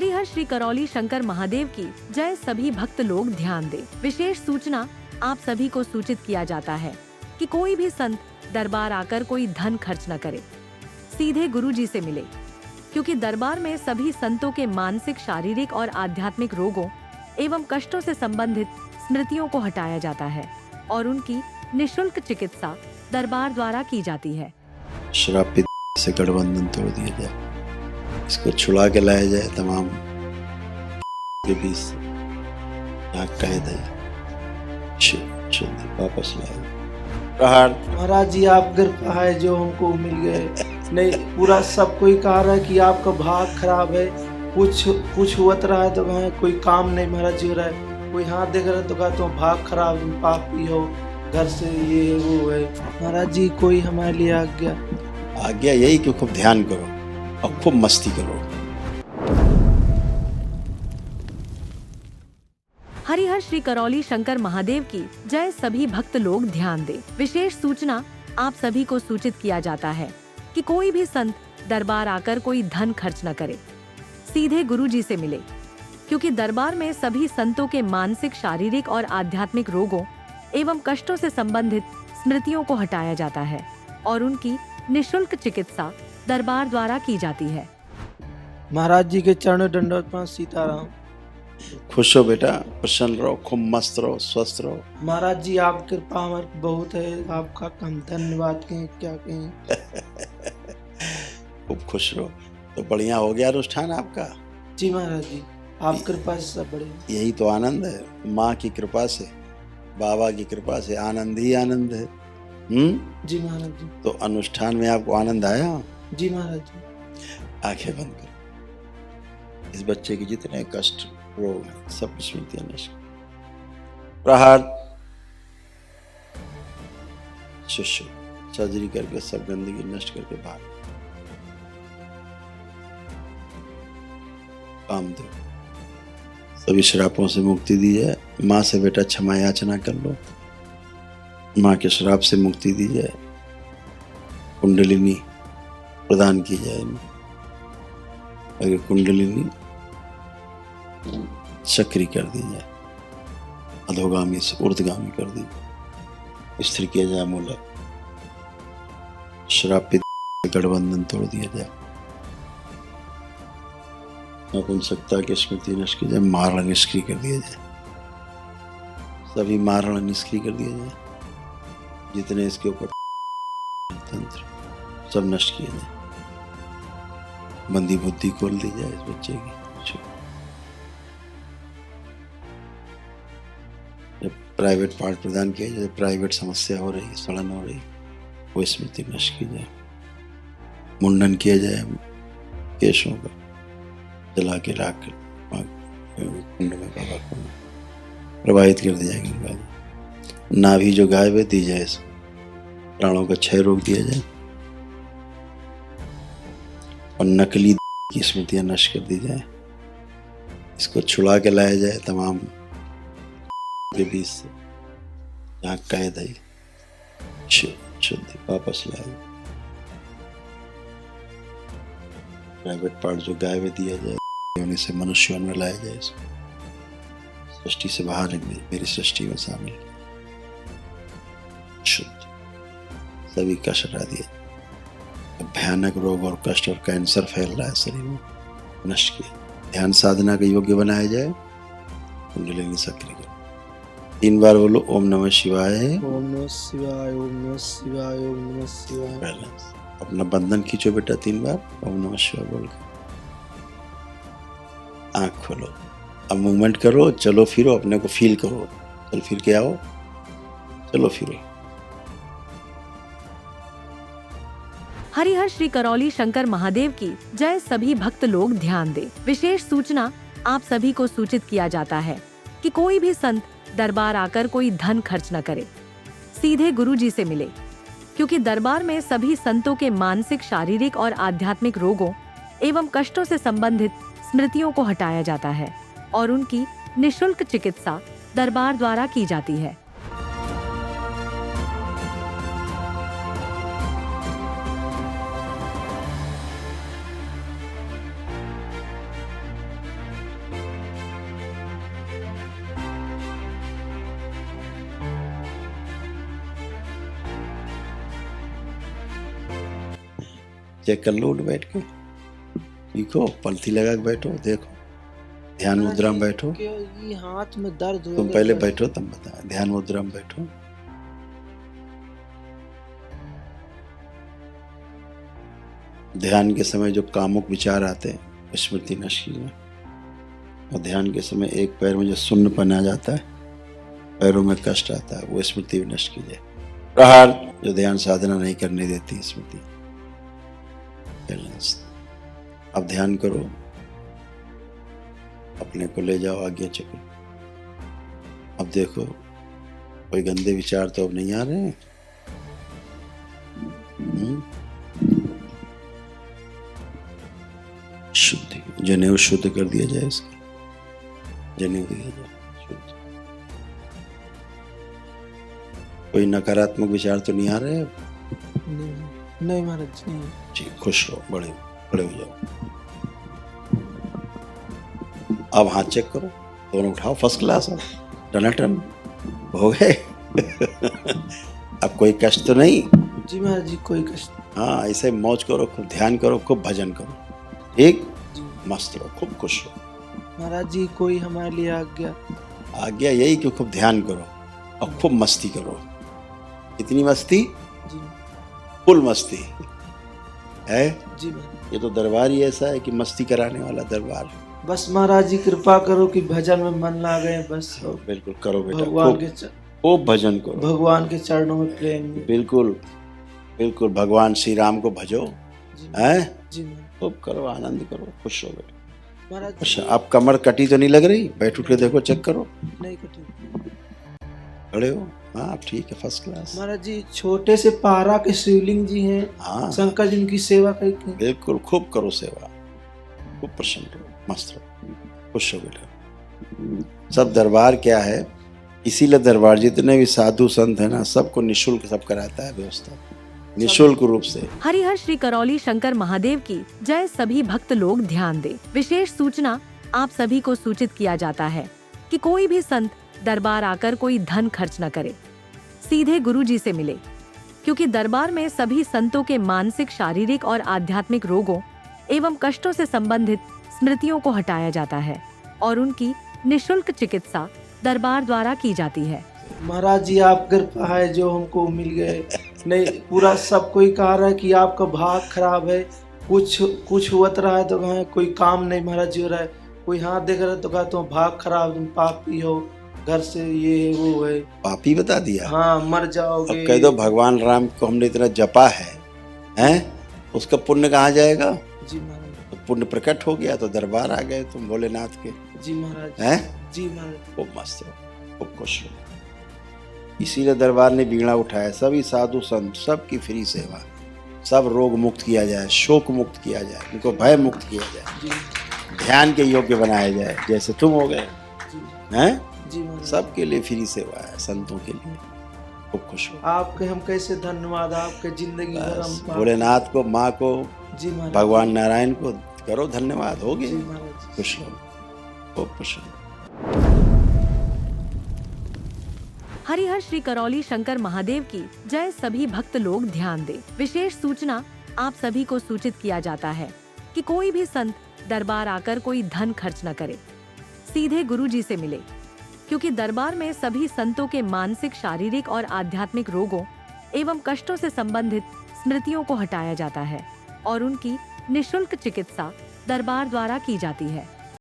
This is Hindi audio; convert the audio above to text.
हरिहर श्री करौली शंकर महादेव की जय। सभी भक्त लोग ध्यान दें। विशेष सूचना आप सभी को सूचित किया जाता है कि कोई भी संत दरबार आकर कोई धन खर्च न करे, सीधे गुरुजी से मिले, क्योंकि दरबार में सभी संतों के मानसिक, शारीरिक और आध्यात्मिक रोगों एवं कष्टों से संबंधित स्मृतियों को हटाया जाता है और उनकी निःशुल्क चिकित्सा दरबार द्वारा की जाती है। श्रापित से गठबंधन तोड़ दिया जाए, इसको छुड़ा के लाया जाए तमाम के बीच से, यहाँ कैद है, वापस लाए। प्रहार। महाराज जी आप कृपा है जो हमको मिल गए, नहीं पूरा सब कोई कह रहा है कि आपका भाग खराब है, कुछ हुआ रहा है तो कहा कोई काम नहीं महाराज जी हो रहा है, कोई हाथ देख रहा है तो कहा तो भाग खराब, पापी हो, घर से ये वो है। महाराज जी कोई हमारे लिए आज्ञा यही कि खूब ध्यान करो और खूब मस्ती करो। हरिहर श्री करौली शंकर महादेव की जय। सभी भक्त लोग ध्यान दें। विशेष सूचना आप सभी को सूचित किया जाता है कि कोई भी संत दरबार आकर कोई धन खर्च न करे, सीधे गुरुजी से मिले, क्योंकि दरबार में सभी संतों के मानसिक, शारीरिक और आध्यात्मिक रोगों एवं कष्टों से संबंधित स्मृतियों को हटाया जाता है और उनकी निःशुल्क चिकित्सा दरबार द्वारा की जाती है। महाराज जी के चरणों दंडवत पांव सीताराम। खुश हो बेटा, प्रसन्न रहो, खूब मस्त रहो, स्वस्थ रहो। महाराज जी आप कृपा हमारे बहुत है, आपका हम धन्यवाद कहें क्या कहें। खूब खुश रहो। तो बढ़िया हो गया अनुष्ठान आपका। जी महाराज जी आप कृपा से सब बढ़िया। यही तो आनंद है, माँ की कृपा से, बाबा की कृपा से आनंद ही आनंद है। जी महाराज जी। तो अनुष्ठान में आपको आनंद आया? जी महाराज जी। आंखें बंद करो। इस बच्चे के जितने कष्ट रोग हैं सब स्मृतियां नष्ट। प्रहार। शिष्य सर्जरी करके सब गंदगी नष्ट करके बाहर। काम दो, सभी श्रापों से मुक्ति दी जाए। माँ से बेटा क्षमा याचना कर लो, माँ के श्राप से मुक्ति दी जाए, कुंडलिनी प्रदान की जाए। अगर कुंडलिनी सक्रिय कर दी जाए, अधोगामी से ऊर्ध्वगामी कर दी जाए, स्थिर किया जाए मूलक, श्रापित गठबंधन तोड़ दिया जाए, नपुंसकता की स्मृति नष्ट की जाए, मारण निष्क्रिय कर दिया जाए, सभी मारण निष्क्रिय कर दिया जाए, जितने इसके ऊपर तंत्र सब नष्ट किए जाए, बंदी बुद्धि खोल दी जाए इस बच्चे की। जब प्राइवेट पार्ट प्रदान किया जाए, प्राइवेट समस्या हो रही, सड़न हो रही, वो स्मृति नष्ट की जाए, मुंडन किया जाए, केशों का जला के राख कुंड में बाबा को प्रवाहित कर दिया जाएगा। नाभि जो गायब है दी जाए, प्राणों का क्षय रोक दिया जाए और नकली की स्मृतियां नष्ट कर दी जाए। इसको छुड़ा के लाया जाए तमाम के बीच से, यहाँ कैद है, शुद्धि वापस लाए। प्राइवेट पार्ट जो गायब है दिया जाए, उन्हीं से मनुष्यों में लाया जाए। सृष्टि से बाहर है, मेरी सृष्टि में शामिल, शुद्ध सभी कष्ट हटा दिए। भयानक रोग और कष्ट और कैंसर फैल रहा है शरीर में, नष्ट किया। ध्यान साधना के योग्य बनाया जाए, कुंडलिनी सक्रिय करो। 3 बार बोलो ओम नमः शिवाय। ओम नमः शिवाय, ओम नमः शिवाय, ओम नमः शिवाय। अपना बंधन खींचो बेटा 3 बार ओम नमः शिवाय बोल के। आँख खोलो, अब मूवमेंट करो, चलो फिरो, अपने को फील करो, चल फिर के आओ, चलो फिरो। हरिहर श्री करौली शंकर महादेव की जय। सभी भक्त लोग ध्यान दें। विशेष सूचना आप सभी को सूचित किया जाता है कि कोई भी संत दरबार आकर कोई धन खर्च न करे, सीधे गुरुजी से मिले, क्योंकि दरबार में सभी संतों के मानसिक, शारीरिक और आध्यात्मिक रोगों एवं कष्टों से संबंधित स्मृतियों को हटाया जाता है और उनकी निःशुल्क चिकित्सा दरबार द्वारा की जाती है। चेक कर लो, उठ बैठ के सीखो, पलथी लगा के बैठो, देखो, ध्यान मुद्रा में बैठो। ये हाथ में दर्द हो तुम गया पहले है। बैठो तब बता, ध्यान मुद्रा में बैठो। ध्यान के समय जो कामुक विचार आते हैं स्मृति नष्ट कीजिए, और ध्यान के समय एक पैर में जो शून्यपन आ जाता है, पैरों में कष्ट आता है, वो स्मृति भी नष्ट कीजिए। प्रहार जो ध्यान साधना नहीं करने देती स्मृति। अब ध्यान करो, अपने को ले जाओ आज्ञा चक्र। अब देखो कोई गंदे विचार तो अब नहीं आ रहे हैं। शुद्धि, जनेऊ शुद्ध कर दिया जाए, इसका जनेऊ दिया जाए शुद्ध। कोई नकारात्मक विचार तो नहीं आ रहे अब? नहीं महाराज नहीं। जी, खुश रहो, बड़े हो जाओ। अब हाथ चेक करो, दोनों उठाओ, फर्स्ट क्लास है, टनाटन हो गए। अब कोई कष्ट तो नहीं? जी महाराज जी, कोई कष्ट। हाँ, ऐसे मौज करो, खूब ध्यान करो, खूब भजन करो, ठीक, जी मस्त रहो, खूब खुश रहो। महाराज जी, कोई हमारे लिए आज्ञा यही कि खूब ध्यान करो और खूब मस्ती करो। कितनी मस्ती? जी फुल मस्ती है। जी महाराज। ये तो दरबार ही ऐसा है कि मस्ती कराने वाला दरबार। बस महाराज जी कृपा करो कि भजन में मन लागे, बस बिल्कुल करो बेटा, भगवान के खूब भजन करो, भगवान के चरणों में प्रेम। बिल्कुल बिल्कुल भगवान श्री राम को भजो, जी हैं? जी महाराज। खूब करो, आनंद करो, खुश हो बेटा। महाराज अच्छा, अब कमर कटी तो नहीं लग रही? बैठ उठ के देखो, चेक करो, नहीं कटी। खड़े हो? हाँ ठीक है, फर्स्ट क्लास। महाराज जी छोटे से पारा के शिवलिंग जी हैं, हाँ शंकर जी की सेवा करके। बिल्कुल, खूब करो सेवा, खूब प्रसन्न रहो, मस्त रहो, खुश हो बेटा। सब दरबार क्या है, इसीलिए दरबार जितने भी साधु संत है ना, सबको निःशुल्क सब कराता है व्यवस्था, निःशुल्क रूप से। हरिहर श्री करौली शंकर महादेव की जय। सभी भक्त लोग ध्यान दें। विशेष सूचना आप सभी को सूचित किया जाता है कि कोई भी संत दरबार आकर कोई धन खर्च न करे, सीधे गुरु जी से मिले, क्योंकि दरबार में सभी संतों के मानसिक, शारीरिक और आध्यात्मिक रोगों एवं कष्टों से संबंधित स्मृतियों को हटाया जाता है और उनकी निःशुल्क चिकित्सा दरबार द्वारा की जाती है। महाराज जी आप कृपा है जो हमको मिल गए, नहीं पूरा सब कोई कह रहा है कि आपका भाग खराब है, कुछ हुत रहा है तो कहा कोई काम नहीं महाराज जी हो रहा है, कोई हाथ देख रहा है तो कहा तुम भाग खराब, तुम पापी हो, घर से ये है वो है। पापी बता दिया? हाँ, मर जाओगे। अब कह दो भगवान राम को हमने इतना जपा है, उसका पुण्य कहाँ जाएगा? जी महाराज। तो पुण्य प्रकट हो गया तो दरबार आ गए तुम भोलेनाथ के। जी महाराज। हैं? जी महाराज। खूब मस्त हो, खूब खुश हो। इसीलिए दरबार ने बीड़ा उठाया, सभी साधु संत सबकी फ्री सेवा, सब रोग मुक्त किया जाए, शोक मुक्त किया जाए, उनको भय मुक्त किया जाए, जी ध्यान के योग्य बनाया जाए, जैसे तुम हो गए जी हैं। जी महाराज। सबके लिए फ्री सेवा है, संतों के लिए, खूब खुश हो। आपके हम कैसे धन्यवाद, आपके जिंदगी भर बस हम भोलेनाथ को, माँ को, जी महाराज। भगवान नारायण को करो धन्यवाद, हो जी गए, महाराज। खुश हो, खूब खुश हो। हरिहर श्री करौली शंकर महादेव की जय। सभी भक्त लोग ध्यान दें। विशेष सूचना आप सभी को सूचित किया जाता है कि कोई भी संत दरबार आकर कोई धन खर्च न करे, सीधे गुरु जी से मिले, क्योंकि दरबार में सभी संतों के मानसिक, शारीरिक और आध्यात्मिक रोगों एवं कष्टों से संबंधित स्मृतियों को हटाया जाता है और उनकी निःशुल्क चिकित्सा दरबार द्वारा की जाती है।